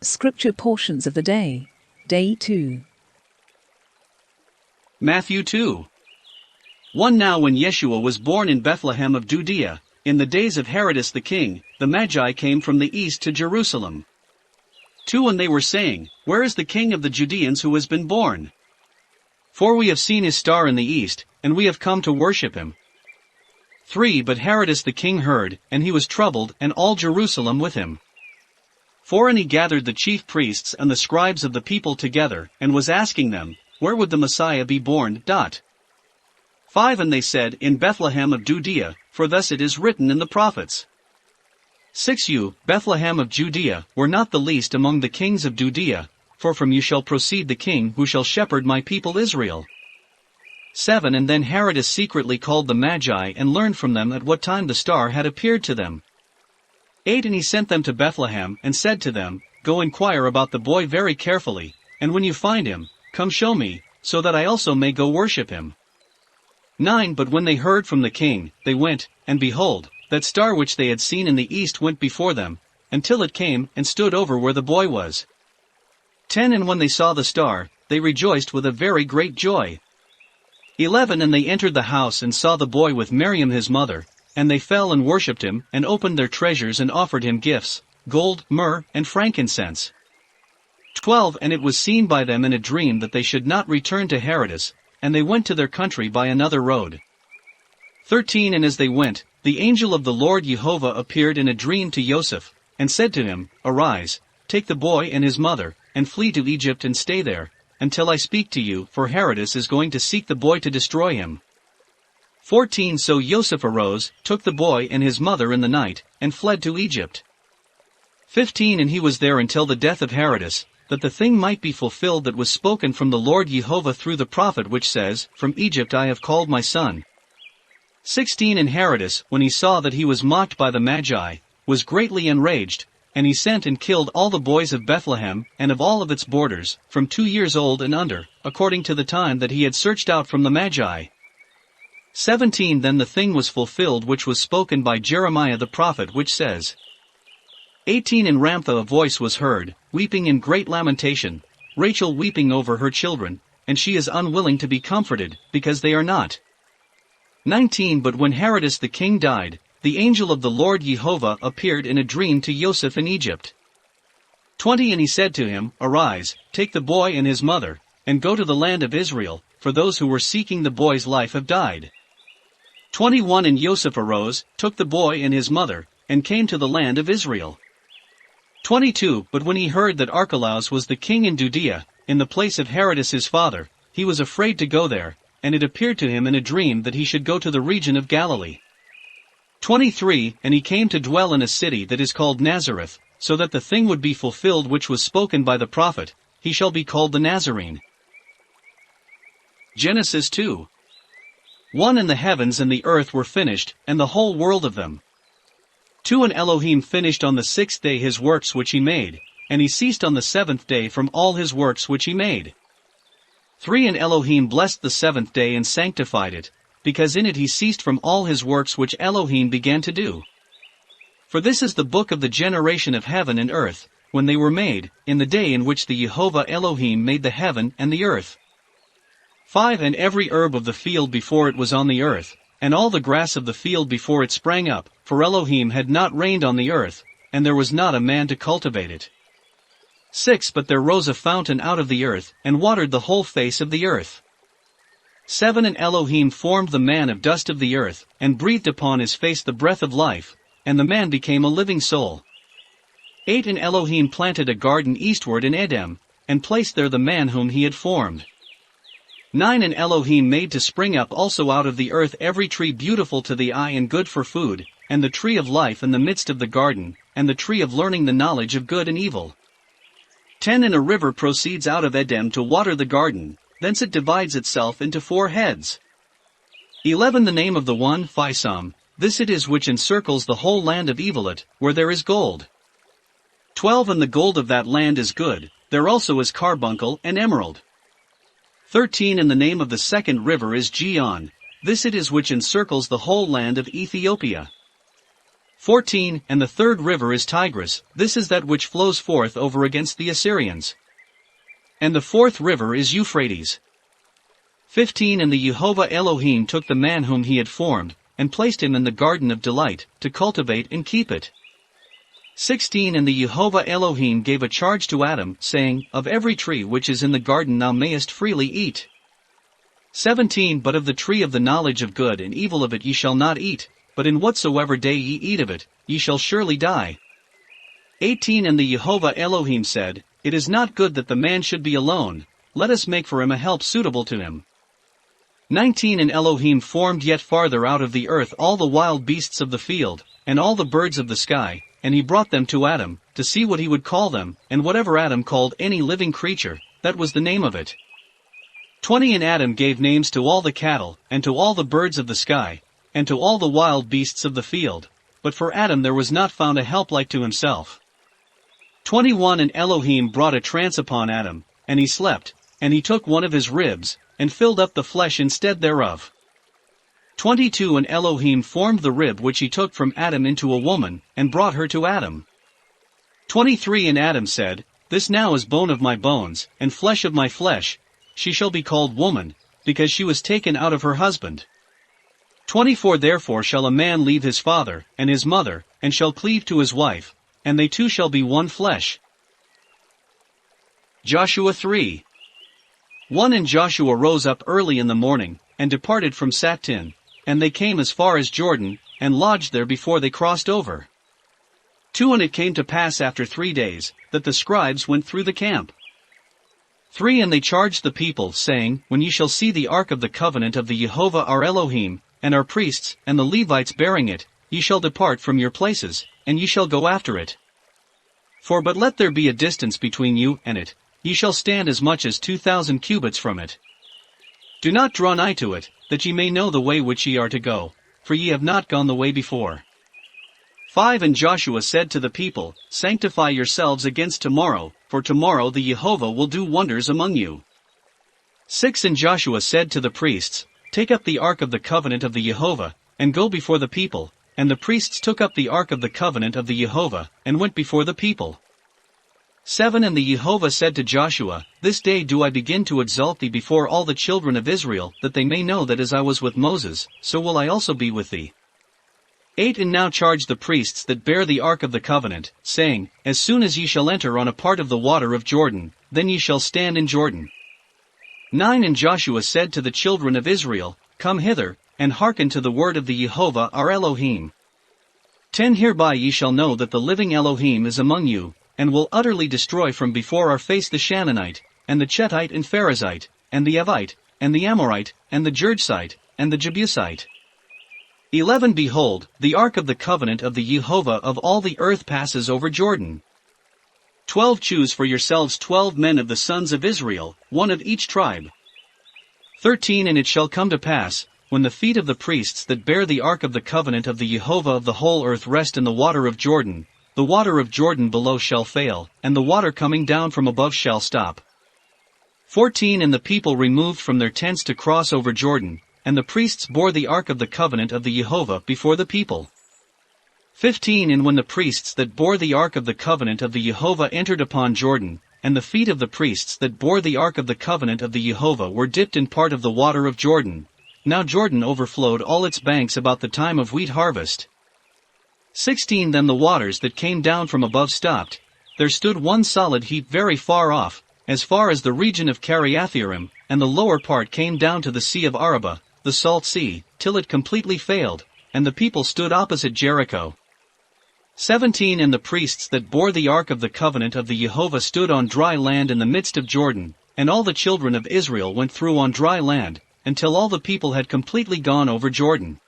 Scripture portions of the day. Day 2. Matthew 2. 1 Now when Yeshua was born in Bethlehem of Judea, in the days of Herodes the king, the Magi came from the east to Jerusalem. 2 And they were saying, Where is the king of the Judeans who has been born? For we have seen his star in the east, and we have come to worship him. 3 But Herodes the king heard, and he was troubled, and all Jerusalem with him. 4 And he gathered the chief priests and the scribes of the people together, and was asking them, Where would the Messiah be born? 5 And they said, In Bethlehem of Judea, for thus it is written in the prophets. 6 You, Bethlehem of Judea, were not the least among the kings of Judea, for from you shall proceed the king who shall shepherd my people Israel. 7 And then Herodes secretly called the Magi and learned from them at what time the star had appeared to them. 8 And he sent them to Bethlehem, and said to them, Go inquire about the boy very carefully, and when you find him, come show me, so that I also may go worship him. 9 But when they heard from the king, they went, and behold, that star which they had seen in the east went before them, until it came and stood over where the boy was. 10 And when they saw the star, they rejoiced with a very great joy. 11 And they entered the house and saw the boy with Miriam his mother, and they fell and worshipped him, and opened their treasures and offered him gifts, gold, myrrh, and frankincense. 12 And it was seen by them in a dream that they should not return to Herodes, and they went to their country by another road. 13 And as they went, the angel of the Lord Jehovah appeared in a dream to Joseph, and said to him, Arise, take the boy and his mother, and flee to Egypt and stay there, until I speak to you, for Herodes is going to seek the boy to destroy him. 14 So Joseph arose, took the boy and his mother in the night, and fled to Egypt. 15 And he was there until the death of Herodes, that the thing might be fulfilled that was spoken from the Lord Jehovah through the prophet which says, From Egypt I have called my son. 16 And Herodes, when he saw that he was mocked by the Magi, was greatly enraged, and he sent and killed all the boys of Bethlehem, and of all of its borders, from 2 years old and under, according to the time that he had searched out from the Magi. 17 Then the thing was fulfilled which was spoken by Jeremiah the prophet which says, 18 In Ramtha a voice was heard, weeping in great lamentation, Rachel weeping over her children, and she is unwilling to be comforted, because they are not. 19 But when Herodes the king died, the angel of the Lord Jehovah appeared in a dream to Joseph in Egypt. 20 And he said to him, Arise, take the boy and his mother, and go to the land of Israel, for those who were seeking the boy's life have died. 21 And Joseph arose, took the boy and his mother, and came to the land of Israel. 22 But when he heard that Archelaus was the king in Judea, in the place of Herodes his father, he was afraid to go there, and it appeared to him in a dream that he should go to the region of Galilee. 23 And he came to dwell in a city that is called Nazareth, so that the thing would be fulfilled which was spoken by the prophet, He shall be called the Nazarene. Genesis 2. 1 And the heavens and the earth were finished, and the whole world of them. 2 And Elohim finished on the 6th day his works which he made, and he ceased on the 7th day from all his works which he made. 3 And Elohim blessed the 7th day and sanctified it, because in it he ceased from all his works which Elohim began to do. For this is the book of the generation of heaven and earth, when they were made, in the day in which the Jehovah Elohim made the heaven and the earth. 5 And every herb of the field before it was on the earth, and all the grass of the field before it sprang up, for Elohim had not rained on the earth, and there was not a man to cultivate it. 6 But there rose a fountain out of the earth, and watered the whole face of the earth. 7 And Elohim formed the man of dust of the earth, and breathed upon his face the breath of life, and the man became a living soul. 8 And Elohim planted a garden eastward in Edom, and placed there the man whom he had formed. 9 And Elohim made to spring up also out of the earth every tree beautiful to the eye and good for food, and the tree of life in the midst of the garden, and the tree of learning the knowledge of good and evil. 10 And a river proceeds out of Edom to water the garden, thence it divides itself into 4 heads. 11 The name of the one, Phisam, this it is which encircles the whole land of Evelit, where there is gold. 12 And the gold of that land is good, there also is carbuncle and emerald. 13 And the name of the second river is Gihon, this it is which encircles the whole land of Ethiopia. 14 And the third river is Tigris, this is that which flows forth over against the Assyrians. And the fourth river is Euphrates. 15 And the Jehovah Elohim took the man whom he had formed, and placed him in the garden of delight, to cultivate and keep it. 16 And the Jehovah Elohim gave a charge to Adam, saying, Of every tree which is in the garden thou mayest freely eat. 17 But of the tree of the knowledge of good and evil of it ye shall not eat, but in whatsoever day ye eat of it, ye shall surely die. 18 And the Jehovah Elohim said, It is not good that the man should be alone, let us make for him a help suitable to him. 19 And Elohim formed yet farther out of the earth all the wild beasts of the field, and all the birds of the sky, and he brought them to Adam, to see what he would call them, and whatever Adam called any living creature, that was the name of it. 20 And Adam gave names to all the cattle, and to all the birds of the sky, and to all the wild beasts of the field, but for Adam there was not found a help like to himself. 21 And Elohim brought a trance upon Adam, and he slept, and he took one of his ribs, and filled up the flesh instead thereof. 22 And Elohim formed the rib which he took from Adam into a woman, and brought her to Adam. 23 And Adam said, This now is bone of my bones, and flesh of my flesh, she shall be called woman, because she was taken out of her husband. 24 Therefore shall a man leave his father, and his mother, and shall cleave to his wife, and they two shall be one flesh. Joshua 3. 1 And Joshua rose up early in the morning, and departed from Sattin, and they came as far as Jordan, and lodged there before they crossed over. 2 And it came to pass after 3 days, that the scribes went through the camp. 3 And they charged the people, saying, When ye shall see the ark of the covenant of the Jehovah our Elohim, and our priests, and the Levites bearing it, ye shall depart from your places, and ye shall go after it. For but let there be a distance between you and it, ye shall stand as much as 2,000 cubits from it. Do not draw nigh to it, that ye may know the way which ye are to go, for ye have not gone the way before. 5 And Joshua said to the people, Sanctify yourselves against tomorrow, for tomorrow the Jehovah will do wonders among you. 6 And Joshua said to the priests, Take up the ark of the covenant of the Jehovah, and go before the people, and the priests took up the ark of the covenant of the Jehovah, and went before the people. 7 And the Jehovah said to Joshua, This day do I begin to exalt thee before all the children of Israel, that they may know that as I was with Moses, so will I also be with thee. 8 And now charge the priests that bear the ark of the covenant, saying, As soon as ye shall enter on a part of the water of Jordan, then ye shall stand in Jordan. 9 And Joshua said to the children of Israel, Come hither, and hearken to the word of the Jehovah our Elohim. 10 Hereby ye shall know that the living Elohim is among you, and will utterly destroy from before our face the Shannonite, and the Chetite and Pharazite, and the Evite, and the Amorite, and the Girgite, and the Jebusite. 11 Behold, the ark of the covenant of the Jehovah of all the earth passes over Jordan. 12 Choose for yourselves 12 men of the sons of Israel, one of each tribe. 13 And it shall come to pass, when the feet of the priests that bear the ark of the covenant of the Jehovah of the whole earth rest in the water of Jordan, the water of Jordan below shall fail, and the water coming down from above shall stop. 14 And the people removed from their tents to cross over Jordan, and the priests bore the ark of the covenant of the Jehovah before the people. 15 And when the priests that bore the ark of the covenant of the Jehovah entered upon Jordan, and the feet of the priests that bore the ark of the covenant of the Jehovah were dipped in part of the water of Jordan, now Jordan overflowed all its banks about the time of wheat harvest. 16 Then the waters that came down from above stopped, there stood one solid heap very far off, as far as the region of Kiriathaim, and the lower part came down to the sea of Arabah, the salt sea, till it completely failed, and the people stood opposite Jericho. 17 And the priests that bore the ark of the covenant of the Jehovah stood on dry land in the midst of Jordan, and all the children of Israel went through on dry land, until all the people had completely gone over Jordan.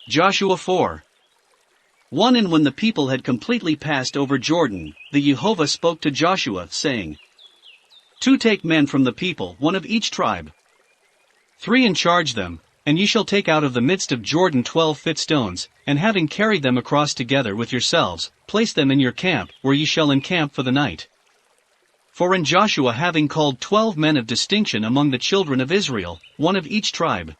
Joshua 4. 1 And when the people had completely passed over Jordan, the Jehovah spoke to Joshua, saying, 2 Take men from the people, one of each tribe. 3 And charge them, and ye shall take out of the midst of Jordan 12 fit stones, and having carried them across together with yourselves, place them in your camp, where ye shall encamp for the night. For in Joshua having called 12 men of distinction among the children of Israel, one of each tribe.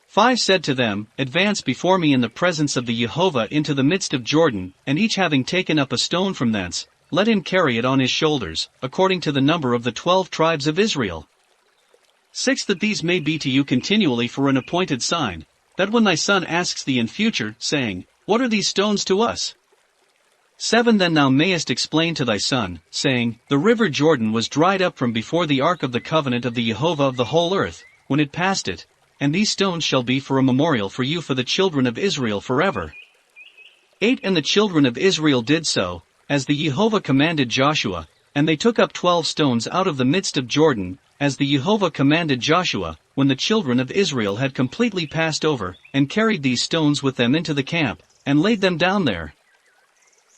5 said to them, Advance before me in the presence of the Jehovah into the midst of Jordan, and each having taken up a stone from thence, let him carry it on his shoulders, according to the number of the 12 tribes of Israel. 6 That these may be to you continually for an appointed sign, that when thy son asks thee in future, saying, What are these stones to us? 7 Then thou mayest explain to thy son, saying, The river Jordan was dried up from before the ark of the covenant of the Jehovah of the whole earth, when it passed it, and these stones shall be for a memorial for you for the children of Israel forever. 8 And the children of Israel did so, as the Jehovah commanded Joshua, and they took up 12 stones out of the midst of Jordan, as the Jehovah commanded Joshua, when the children of Israel had completely passed over, and carried these stones with them into the camp, and laid them down there.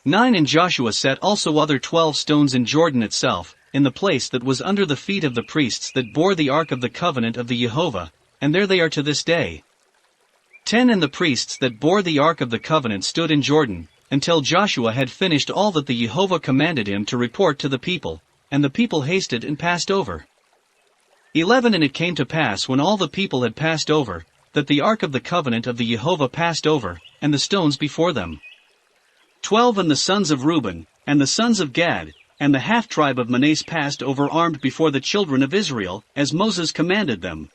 9 And Joshua set also other 12 stones in Jordan itself, in the place that was under the feet of the priests that bore the ark of the covenant of the Jehovah, and there they are to this day. 10 And the priests that bore the ark of the covenant stood in Jordan, until Joshua had finished all that the Jehovah commanded him to report to the people, and the people hasted and passed over. 11 And it came to pass when all the people had passed over, that the ark of the covenant of the Jehovah passed over, and the stones before them. 12 And the sons of Reuben, and the sons of Gad, and the half-tribe of Manasseh passed over armed before the children of Israel, as Moses commanded them.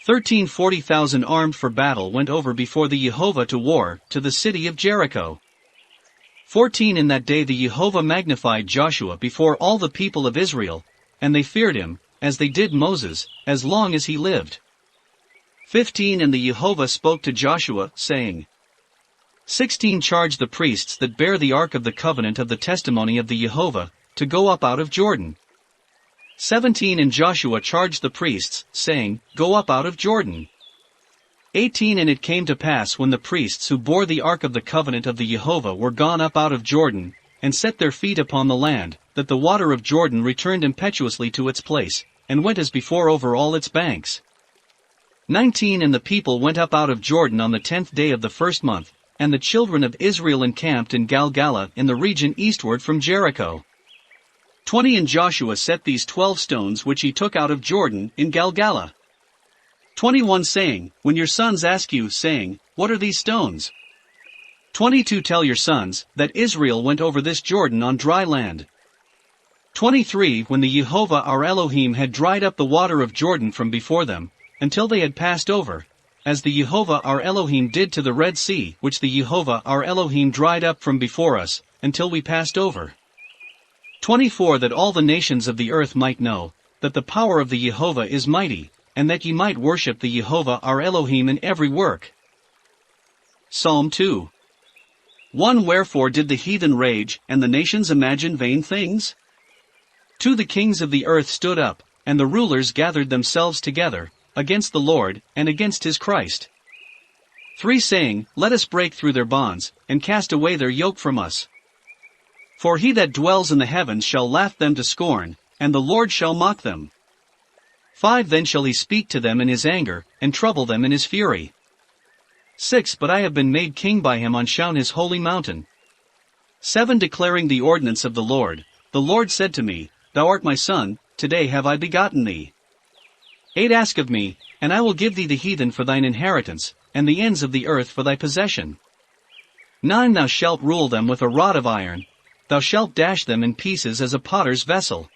13 40,000 armed for battle went over before the Jehovah to war, to the city of Jericho. 14 In that day the Jehovah magnified Joshua before all the people of Israel, and they feared him, as they did Moses, as long as he lived. 15 And the Jehovah spoke to Joshua, saying, 16 Charge the priests that bear the ark of the covenant of the testimony of the Jehovah, to go up out of Jordan. 17 And Joshua charged the priests, saying, Go up out of Jordan. 18 And it came to pass when the priests who bore the ark of the covenant of the Jehovah were gone up out of Jordan, and set their feet upon the land, that the water of Jordan returned impetuously to its place, and went as before over all its banks. 19 And the people went up out of Jordan on the 10th day of the first month, and the children of Israel encamped in Galgala in the region eastward from Jericho. 20 And Joshua set these 12 stones which he took out of Jordan in Galgala. 21 Saying, When your sons ask you, saying, What are these stones? 22 Tell your sons, that Israel went over this Jordan on dry land. 23 When the Jehovah our Elohim had dried up the water of Jordan from before them, until they had passed over, as the Jehovah our Elohim did to the Red Sea, which the Jehovah our Elohim dried up from before us, until we passed over. 24 That all the nations of the earth might know, that the power of the Jehovah is mighty, and that ye might worship the Jehovah our Elohim in every work. Psalm 2. 1 Wherefore did the heathen rage, and the nations imagine vain things? 2 The kings of the earth stood up, and the rulers gathered themselves together, against the Lord, and against his Christ. 3 Saying, Let us break through their bonds, and cast away their yoke from us. For he that dwells in the heavens shall laugh them to scorn, and the Lord shall mock them. 5 Then shall he speak to them in his anger, and trouble them in his fury. 6 But I have been made king by him on Shaun his holy mountain. 7 Declaring the ordinance of the Lord said to me, Thou art my son, today have I begotten thee. 8 Ask of me, and I will give thee the heathen for thine inheritance, and the ends of the earth for thy possession. 9 Thou shalt rule them with a rod of iron, thou shalt dash them in pieces as a potter's vessel.